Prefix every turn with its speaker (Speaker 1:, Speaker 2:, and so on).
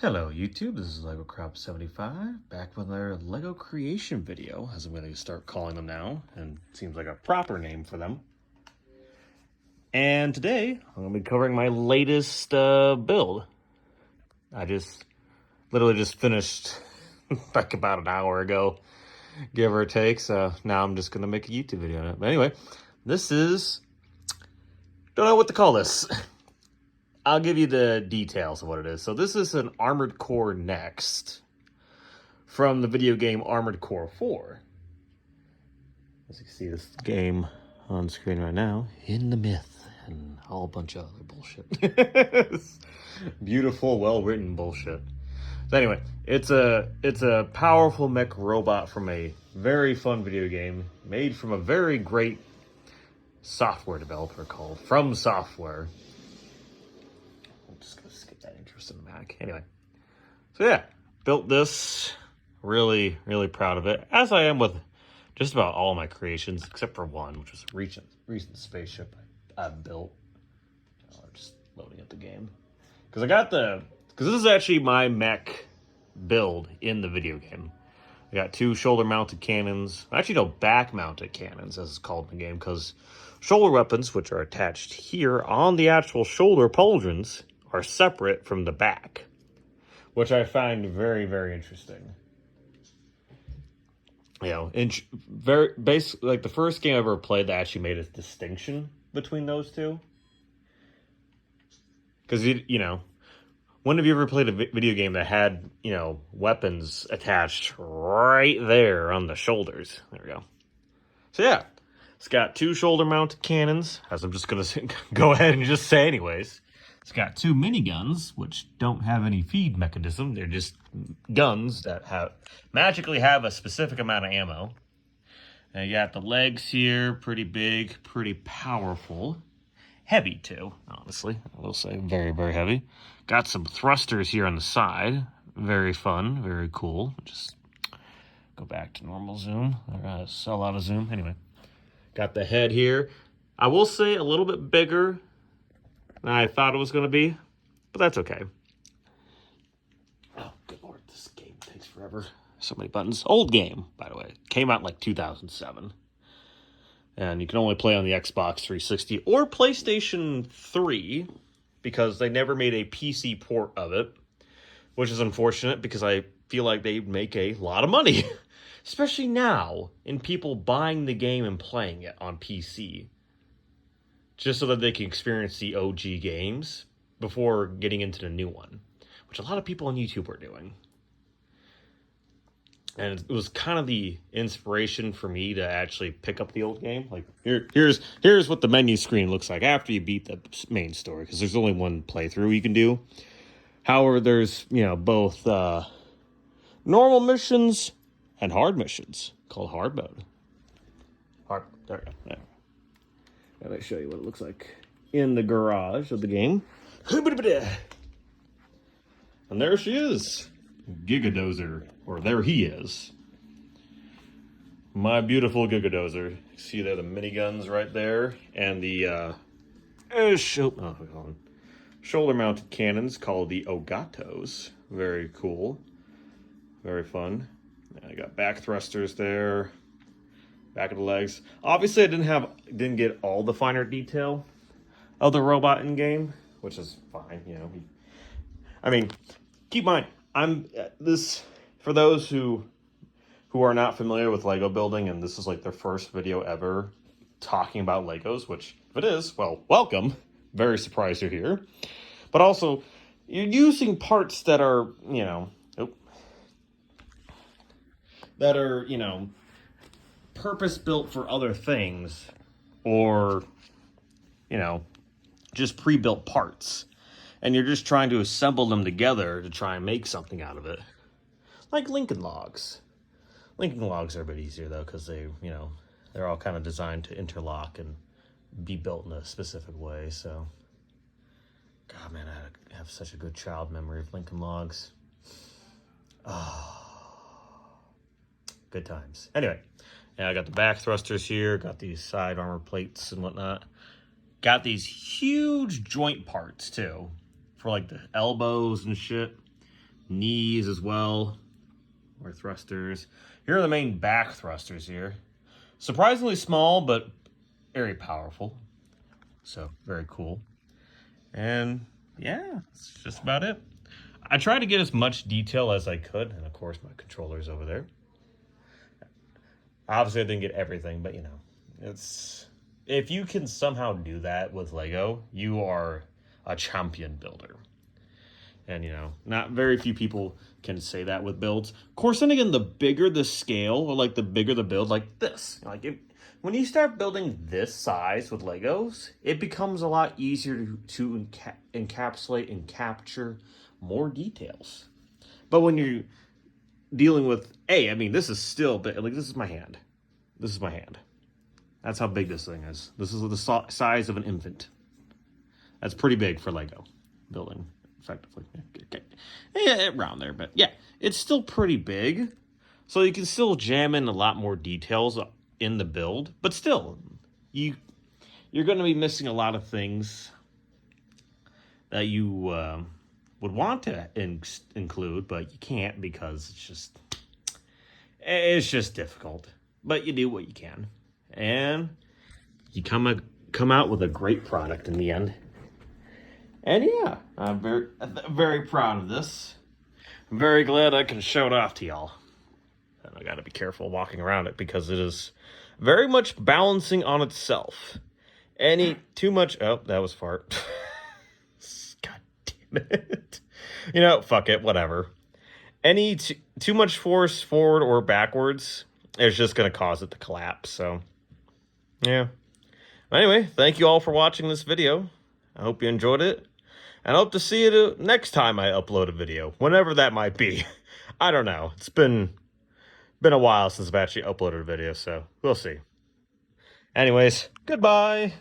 Speaker 1: Hello YouTube, this is LegoCrop75, back with another Lego creation video, as I'm going to start calling them now, and it seems like a proper name for them. And today, I'm going to be covering my latest build. I literally just finished like about an hour ago, give or take, so now I'm just going to make a YouTube video on it. But anyway, this is, don't know what to call this. I'll give you the details of what it is. So this is an Armored Core Next from the video game Armored Core 4. As you can see, this game on screen right now, in the myth, and a whole bunch of other bullshit. Beautiful, well-written bullshit. So anyway, it's a powerful mech robot from a very fun video game made from a very great software developer called From Software. Just gonna skip that intro cinematic. Anyway, so yeah, built this. Really proud of it, as I am with just about all my creations, except for one, which was a recent spaceship I've built. Just loading up the game because because this is actually my mech build in the video game. I got two shoulder-mounted cannons. Actually, no, back-mounted cannons, as it's called in the game, because shoulder weapons, which are attached here on the actual shoulder pauldrons, are separate from the back, which I find very interesting. You know, very basically, like the first game I ever played that actually made a distinction between those two. Because you know, when have you ever played a video game that had, you know, weapons attached right there on the shoulders? There we go. So yeah, it's got two shoulder-mounted cannons, as I'm just gonna go ahead and just say anyways. It's got two miniguns, which don't have any feed mechanism. They're just guns that magically have a specific amount of ammo. And you got the legs here, pretty big, pretty powerful. Heavy, too, honestly. I will say very heavy. Got some thrusters here on the side. Very fun, very cool. Just go back to normal zoom. Or sell out of zoom. Anyway, got the head here. I will say a little bit bigger than I thought it was going to be, but that's okay. Oh, good lord, this game takes forever. So many buttons. Old game, by the way. Came out in like 2007. And you can only play on the Xbox 360 or PlayStation 3, because they never made a PC port of it, which is unfortunate because I feel like they make a lot of money, especially now, in people buying the game and playing it on PC, just so that they can experience the OG games before getting into the new one, which a lot of people on YouTube are doing. And it was kind of the inspiration for me to actually pick up the old game. Like, here's what the menu screen looks like after you beat the main story, because there's only one playthrough you can do. However, there's, you know, both normal missions and hard missions, called hard mode. There we go. There. Let me show you what it looks like in the garage of the game. And there she is. Gigadozer. Or there he is. My beautiful Gigadozer. See there the miniguns right there. And the shoulder-mounted cannons called the Ogatos. Very cool. Very fun. I got back thrusters there. Back of the legs. Obviously, I didn't get all the finer detail of the robot in game, which is fine. You know, I mean, keep in mind, for those who are not familiar with Lego building, and this is like their first video ever talking about Legos. Which, if it is, well, welcome. Very surprised you're here. But also, you're using parts that are, you know, purpose-built for other things, or, you know, just pre-built parts. And you're just trying to assemble them together to try and make something out of it. Like Lincoln Logs. Lincoln Logs are a bit easier, though, because they, you know, they're all kind of designed to interlock and be built in a specific way, so. God, man, I have such a good child memory of Lincoln Logs. Oh. Good times. Anyway. Yeah, I got the back thrusters here, got these side armor plates and whatnot. Got these huge joint parts, too, for, like, the elbows and shit. knees as well, or thrusters. Here are the main back thrusters here. Surprisingly small, but very powerful. So, very cool. And yeah, that's just about it. I tried to get as much detail as I could, and of course my controller's over there. Obviously I didn't get everything, but you know, it's if you can somehow do that with Lego, you are a champion builder. And you know, not very few people can say that with builds. Of course, then again, the bigger the scale, or like the bigger the build, like this, like when you start building this size with Legos, it becomes a lot easier to encapsulate and capture more details. But when you're dealing with, I mean, this is still big. Like, this is my hand. This is my hand. That's how big this thing is. This is the size of an infant. That's pretty big for Lego building, effectively. Okay. Yeah, around there, but yeah, it's still pretty big. So you can still jam in a lot more details in the build, but still, you're going to be missing a lot of things that you would want to include, but you can't because it's just difficult. But you do what you can, and you come out with a great product in the end. And yeah, I'm very proud of this. I'm very glad I can show it off to y'all. And I got to be careful walking around it because it is very much balancing on itself. Too much... Oh, that was fart. God damn it. You know, fuck it, whatever. Too much force forward or backwards is just going to cause it to collapse, so... Yeah. Anyway, thank you all for watching this video. I hope you enjoyed it. And I hope to see you next time I upload a video. Whenever that might be. I don't know. It's been a while since I've actually uploaded a video, so we'll see. Anyways, goodbye.